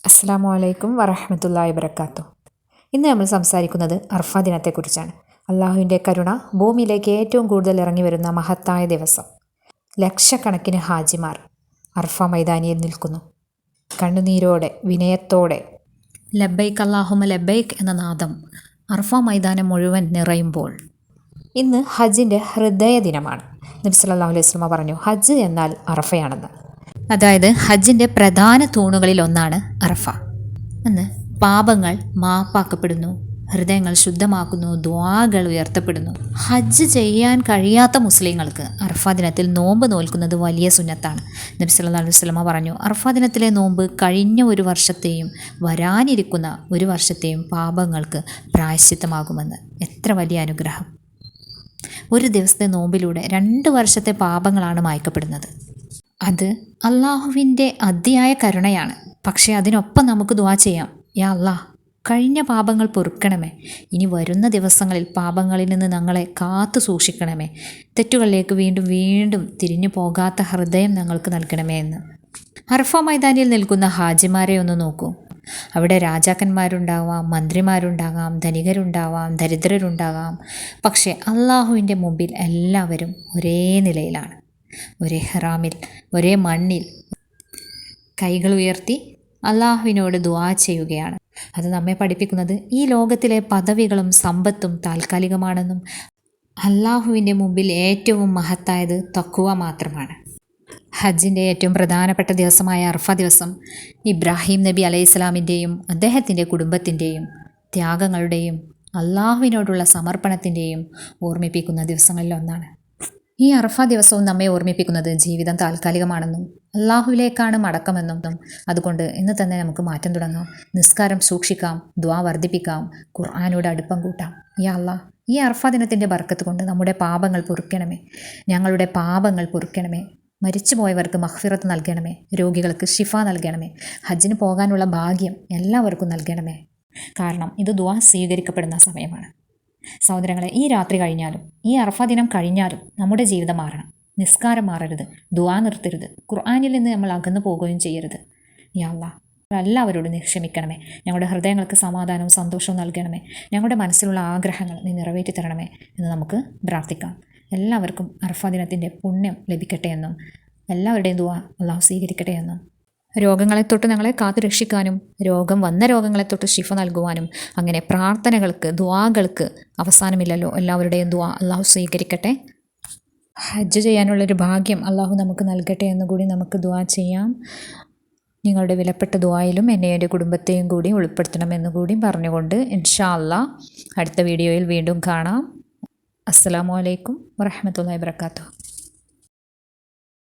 അസ്സലാമു അലൈക്കും വറഹ്മത്തുള്ളാഹി വബറകാതുഹു. ഇന്ന് നമ്മൾ സംസാരിക്കുന്നത് അർഫ ദിനത്തെക്കുറിച്ചാണ്. അള്ളാഹുവിൻ്റെ കരുണ ഭൂമിയിലേക്ക് ഏറ്റവും കൂടുതൽ ഇറങ്ങി വരുന്ന മഹത്തായ ദിവസം. ലക്ഷക്കണക്കിന് ഹാജിമാർ അർഫ മൈതാനിയിൽ നിൽക്കുന്നു. കണ്ണുനീരോടെ വിനയത്തോടെ ലബ്ബൈക്ക് അല്ലാഹുമ്മ ലബ്ബൈക്ക് എന്ന നാദം അർഫ മൈതാനം മുഴുവൻ നിറയുമ്പോൾ ഇന്ന് ഹജ്ജിൻ്റെ ഹൃദയ ദിനമാണ്. നബി സല്ലല്ലാഹു അലൈഹി വസല്ലം പറഞ്ഞു, ഹജ്ജ് എന്നാൽ അറഫയാണെന്ന്. അതായത് ഹജ്ജിൻ്റെ പ്രധാന തൂണുകളിൽ ഒന്നാണ് അറഫ. അന്ന് പാപങ്ങൾ മാപ്പാക്കപ്പെടുന്നു, ഹൃദയങ്ങൾ ശുദ്ധമാക്കുന്നു, ദുആകൾ ഉയർത്തപ്പെടുന്നു. ഹജ്ജ് ചെയ്യാൻ കഴിയാത്ത മുസ്ലിങ്ങൾക്ക് അറഫ ദിനത്തിൽ നോമ്പ് നോൽക്കുന്നത് വലിയ സുന്നത്താണ്. നബി സല്ലല്ലാഹു അലൈഹി വസല്ലം പറഞ്ഞു, അറഫ ദിനത്തിലെ നോമ്പ് കഴിഞ്ഞ ഒരു വർഷത്തെയും വരാനിരിക്കുന്ന ഒരു വർഷത്തെയും പാപങ്ങൾക്ക് പ്രായശ്ചിത്തമാകുമെന്ന്. എത്ര വലിയ അനുഗ്രഹം! ഒരു ദിവസത്തെ നോമ്പിലൂടെ 2 വർഷത്തെ പാപങ്ങളാണ് മായ്ക്കപ്പെടുന്നത്. അത് അള്ളാഹുവിൻ്റെ അതിയായ കരുണയാണ്. പക്ഷേ അതിനൊപ്പം നമുക്ക് ദുആ ചെയ്യാം, യാ അല്ലാഹ്, കഴിഞ്ഞ പാപങ്ങൾ പൊറുക്കണമേ, ഇനി വരുന്ന ദിവസങ്ങളിൽ പാപങ്ങളിൽ നിന്ന് ഞങ്ങളെ കാത്തു സൂക്ഷിക്കണമേ, തെറ്റുകളിലേക്ക് വീണ്ടും വീണ്ടും തിരിഞ്ഞു പോകാത്ത ഹൃദയം ഞങ്ങൾക്ക് നൽകണമേ എന്ന്. അറഫ മൈതാനിയിൽ നിൽക്കുന്ന ഹാജിമാരെ ഒന്ന് നോക്കൂ. അവിടെ രാജാക്കന്മാരുണ്ടാവാം, മന്ത്രിമാരുണ്ടാകാം, ധനികരുണ്ടാവാം, ദരിദ്രരുണ്ടാകാം. പക്ഷേ അള്ളാഹുവിൻ്റെ മുമ്പിൽ എല്ലാവരും ഒരേ നിലയിലാണ്. ഒരേ ഹറാമിൽ, ഒരേ മണ്ണിൽ കൈകൾ ഉയർത്തി അള്ളാഹുവിനോട് ദുആ ചെയ്യുകയാണ്. അത് നമ്മെ പഠിപ്പിക്കുന്നത് ഈ ലോകത്തിലെ പദവികളും സമ്പത്തും താൽക്കാലികമാണെന്നും അള്ളാഹുവിൻ്റെ മുമ്പിൽ ഏറ്റവും മഹത്തായത് തഖ്വ മാത്രമാണ്. ഹജ്ജിൻ്റെ ഏറ്റവും പ്രധാനപ്പെട്ട ദിവസമായ അർഫ ദിവസം ഇബ്രാഹിം നബി അലൈഹിസ്സലാമിൻ്റെയും അദ്ദേഹത്തിൻ്റെ കുടുംബത്തിൻ്റെയും ത്യാഗങ്ങളുടെയും അള്ളാഹുവിനോടുള്ള സമർപ്പണത്തിൻ്റെയും ഓർമ്മിപ്പിക്കുന്ന ദിവസങ്ങളിലൊന്നാണ്. ഈ അറഫ ദിവസവും നമ്മെ ഓർമ്മിപ്പിക്കുന്നത് ജീവിതം താൽക്കാലികമാണെന്നും അള്ളാഹുവിലേക്കാണ് മടക്കമെന്നും. അതുകൊണ്ട് ഇന്ന് തന്നെ നമുക്ക് മാറ്റം തുടങ്ങാം. നിസ്കാരം സൂക്ഷിക്കാം, ദുആ വർദ്ധിപ്പിക്കാം, ഖുർആനോട് അടുപ്പം കൂട്ടാം. യാ അല്ലാഹ്, ഈ അറഫ ദിനത്തിൻ്റെ ബർക്കത്ത് കൊണ്ട് നമ്മുടെ പാപങ്ങൾ പൊറുക്കണമേ, ഞങ്ങളുടെ പാപങ്ങൾ പൊറുക്കണമേ, മരിച്ചുപോയവർക്ക് മഗ്ഫിറത്ത് നൽകണമേ, രോഗികൾക്ക് ശിഫ നൽകണമേ, ഹജ്ജിന് പോകാനുള്ള ഭാഗ്യം എല്ലാവർക്കും നൽകണമേ. കാരണം ഇത് ദുആ സ്വീകരിക്കപ്പെടുന്ന സമയമാണ്. സഹോദരങ്ങളെ, ഈ രാത്രി കഴിഞ്ഞാലും ഈ അറഫ ദിനം കഴിഞ്ഞാലും നമ്മുടെ ജീവിതം മാറണം. നിസ്കാരം മാറരുത്, ദുആ നിർത്തരുത്, ഖുർആനിൽ നിന്ന് നമ്മൾ അകന്നു പോകുകയും ചെയ്യരുത്. യാ അല്ലാഹ്, എല്ലാവരോടും നീ ക്ഷമിക്കണമേ, ഞങ്ങളുടെ ഹൃദയങ്ങൾക്ക് സമാധാനവും സന്തോഷവും നൽകണമേ, ഞങ്ങളുടെ മനസ്സിലുള്ള ആഗ്രഹങ്ങൾ നീ നിറവേറ്റി തരണമേ എന്ന് നമുക്ക് പ്രാർത്ഥിക്കാം. എല്ലാവർക്കും അറഫ ദിനത്തിൻ്റെ പുണ്യം ലഭിക്കട്ടെ എന്നും എല്ലാവരുടെയും ദുആ അള്ളാഹു സ്വീകരിക്കട്ടെ എന്നും, രോഗങ്ങളെ തൊട്ട് ഞങ്ങളെ കാത്തു രക്ഷിക്കാനും രോഗം വന്ന രോഗങ്ങളെ തൊട്ട് ശിഫ നൽകുവാനും, അങ്ങനെ പ്രാർത്ഥനകൾക്ക് ദുആകൾക്ക് അവസാനമില്ലല്ലോ. എല്ലാവരുടെയും ദുആ അള്ളാഹു സ്വീകരിക്കട്ടെ. ഹജ്ജ് ചെയ്യാനുള്ളൊരു ഭാഗ്യം അള്ളാഹു നമുക്ക് നൽകട്ടെ എന്നുകൂടി നമുക്ക് ദുആ ചെയ്യാം. നിങ്ങളുടെ വിലപ്പെട്ട ദുആയിലും എന്നെ എൻ്റെ കുടുംബത്തെയും കൂടി ഉൾപ്പെടുത്തണമെന്നുകൂടി പറഞ്ഞുകൊണ്ട് ഇൻഷാ അല്ലാഹ് അടുത്ത വീഡിയോയിൽ വീണ്ടും കാണാം. അസ്സലാമു അലൈക്കും വറഹ്മത്തുള്ളാഹി വബറകാതുഹു.